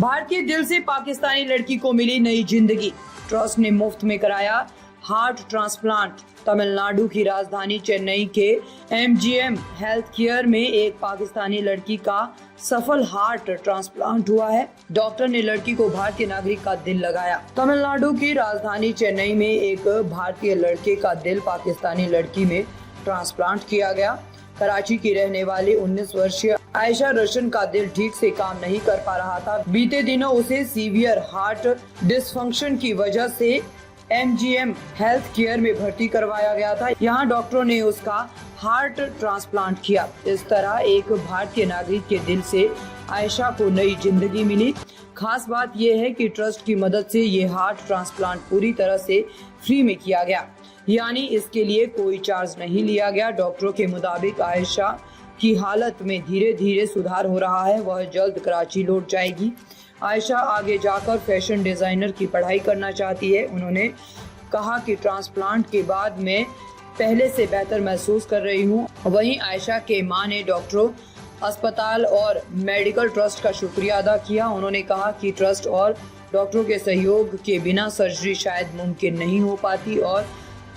भारतीय दिल से पाकिस्तानी लड़की को मिली नई जिंदगी। ट्रस्ट ने मुफ्त में कराया हार्ट ट्रांसप्लांट। तमिलनाडु की राजधानी चेन्नई के एमजीएम हेल्थ केयर में एक पाकिस्तानी लड़की का सफल हार्ट ट्रांसप्लांट हुआ है। डॉक्टर ने लड़की को भारतीय नागरिक का दिल लगाया। तमिलनाडु की राजधानी चेन्नई में एक भारतीय लड़के का दिल पाकिस्तानी लड़की में ट्रांसप्लांट किया गया। कराची की रहने वाली 19 वर्षीय आयशा रोशन का दिल ठीक से काम नहीं कर पा रहा था। बीते दिनों उसे सीवियर हार्ट डिसफंक्शन की वजह से एमजीएम हेल्थ केयर में भर्ती करवाया गया था। यहाँ डॉक्टरों ने उसका हार्ट ट्रांसप्लांट किया। इस तरह एक भारतीय नागरिक के दिल से आयशा को नई जिंदगी मिली। खास बात यह है कि ट्रस्ट की मदद से ये हार्ट ट्रांसप्लांट पूरी तरह से फ्री में किया गया, यानी इसके लिए कोई चार्ज नहीं लिया गया। डॉक्टरों के मुताबिक आयशा की हालत में धीरे धीरे सुधार हो रहा है। वह जल्द कराची लौट जाएगी। आयशा आगे जाकर फैशन डिजाइनर की पढ़ाई करना चाहती है। उन्होंने कहा कि ट्रांसप्लांट के बाद मैं पहले से बेहतर महसूस कर रही हूँ। वहीं आयशा के मां ने डॉक्टरों, अस्पताल और मेडिकल ट्रस्ट का शुक्रिया अदा किया। उन्होंने कहा कि ट्रस्ट और डॉक्टरों के सहयोग के बिना सर्जरी शायद मुमकिन नहीं हो पाती और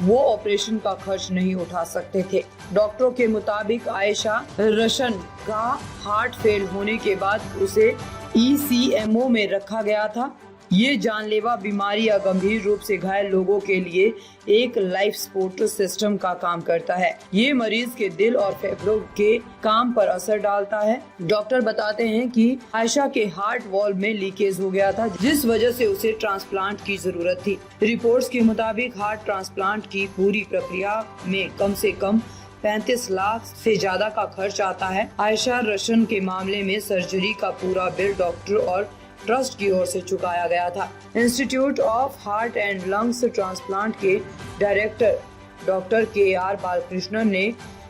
वो ऑपरेशन का खर्च नहीं उठा सकते थे। डॉक्टरों के मुताबिक आयशा रोशन का हार्ट फेल होने के बाद उसे ईसीएमओ में रखा गया था। ये जानलेवा बीमारी या गंभीर रूप से घायल लोगों के लिए एक लाइफ सपोर्ट सिस्टम का काम करता है। ये मरीज के दिल और फेफड़ों के काम पर असर डालता है। डॉक्टर बताते हैं कि आयशा के हार्ट वॉल्व में लीकेज हो गया था, जिस वजह से उसे ट्रांसप्लांट की जरूरत थी। रिपोर्ट्स के मुताबिक हार्ट ट्रांसप्लांट की पूरी प्रक्रिया में कम से कम 35 लाख से ज्यादा का खर्च आता है। आयशा रोशन के मामले में सर्जरी का पूरा बिल डॉक्टर और ट्रस्ट की ओर से चुकाया गया था। Institute of heart and lungs transplant के डायरेक्टर डॉक्टर KR बालकृष्णन ने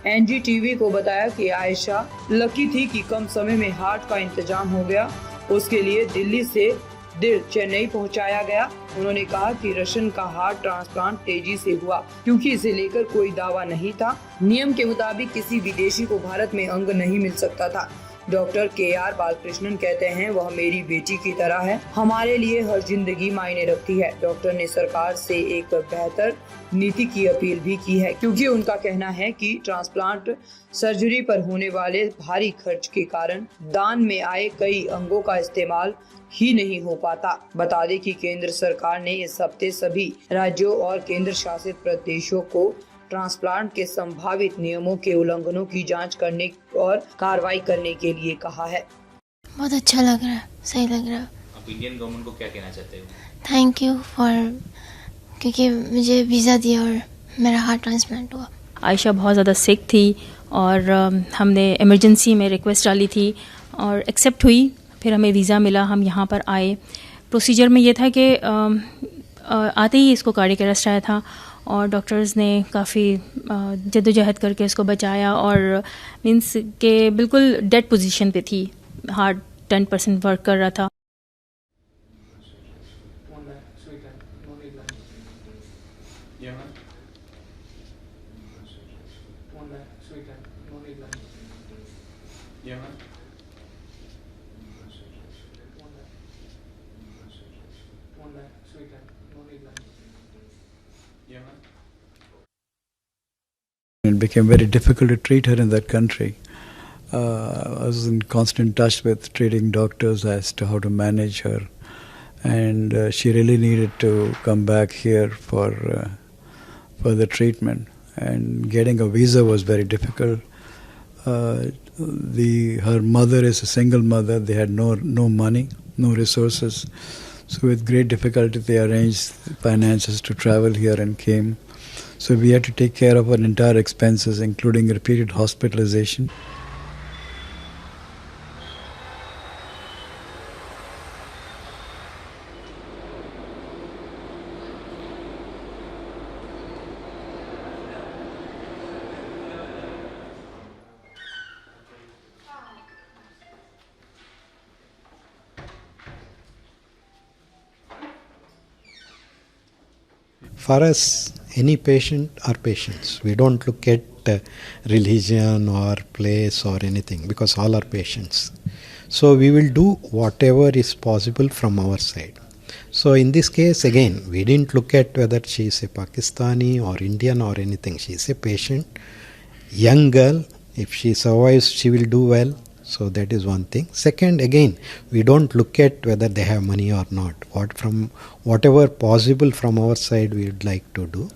एनडीटीवी को बताया कि आयशा लकी थी कि कम समय में हार्ट का इंतजाम हो गया। उसके लिए दिल्ली से दिल चेन्नई पहुंचाया गया। उन्होंने कहा कि रोशन का हार्ट ट्रांसप्लांट तेजी से हुआ क्योंकि इसे लेकर कोई दावा नहीं था। नियम के मुताबिक किसी विदेशी को भारत में अंग नहीं मिल सकता था। डॉक्टर KR बालकृष्णन कहते हैं, वह मेरी बेटी की तरह है। हमारे लिए हर जिंदगी मायने रखती है। डॉक्टर ने सरकार से एक बेहतर नीति की अपील भी की है क्योंकि उनका कहना है कि ट्रांसप्लांट सर्जरी पर होने वाले भारी खर्च के कारण दान में आए कई अंगों का इस्तेमाल ही नहीं हो पाता। बता दें कि केंद्र सरकार ने इस हफ्ते सभी राज्यों और केंद्र शासित प्रदेशों को ट्रांसप्लांट के संभावित नियमों के उल्लंघनों की जांच करने और कार्रवाई करने के लिए कहा है। बहुत अच्छा लग रहा है, सही लग रहा है। आप इंडियन गवर्नमेंट को क्या कहना चाहते हो? थैंक यू फॉर, क्योंकि मुझे वीज़ा दिया और मेरा हार्ट ट्रांसप्लांट हुआ। आयशा बहुत ज़्यादा सिक थी और हमने इमरजेंसी में रिक्वेस्ट डाली थी और एक्सेप्ट हुई। फिर हमें वीज़ा मिला, हम यहाँ पर आए। प्रोसीजर में ये था कि आते ही इसको कार्डियक अरेस्ट आया था और डॉक्टर्स ने काफ़ी जद्दोजहद करके इसको बचाया और मींस के बिल्कुल डेड पोजीशन पे थी। हार्ट 10% वर्क कर रहा था। It became very difficult to treat her in that country. I was in constant touch with treating doctors as to how to manage her, and she really needed to come back here for further treatment. And getting a visa was very difficult. Her mother is a single mother. They had no money, no resources. So with great difficulty, they arranged finances to travel here and came. So we had to take care of our entire expenses, including repeated hospitalization. For us, any patient are patients. We don't look at religion or place or anything, because all are patients. So we will do whatever is possible from our side. So in this case, again, we didn't look at whether she is a Pakistani or Indian or anything. She is a patient, young girl. If she survives, she will do well. So that is one thing. Second, again, we don't look at whether they have money or not. Whatever possible from our side, we would like to do.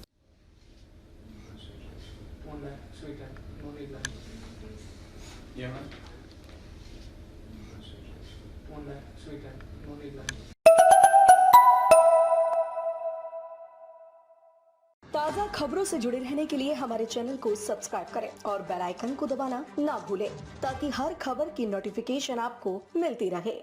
ताज़ा खबरों से जुड़े रहने के लिए हमारे channel को subscribe करें और बेल आइकन को दबाना ना भूलें ताकि हर खबर की नोटिफिकेशन आपको मिलती रहे।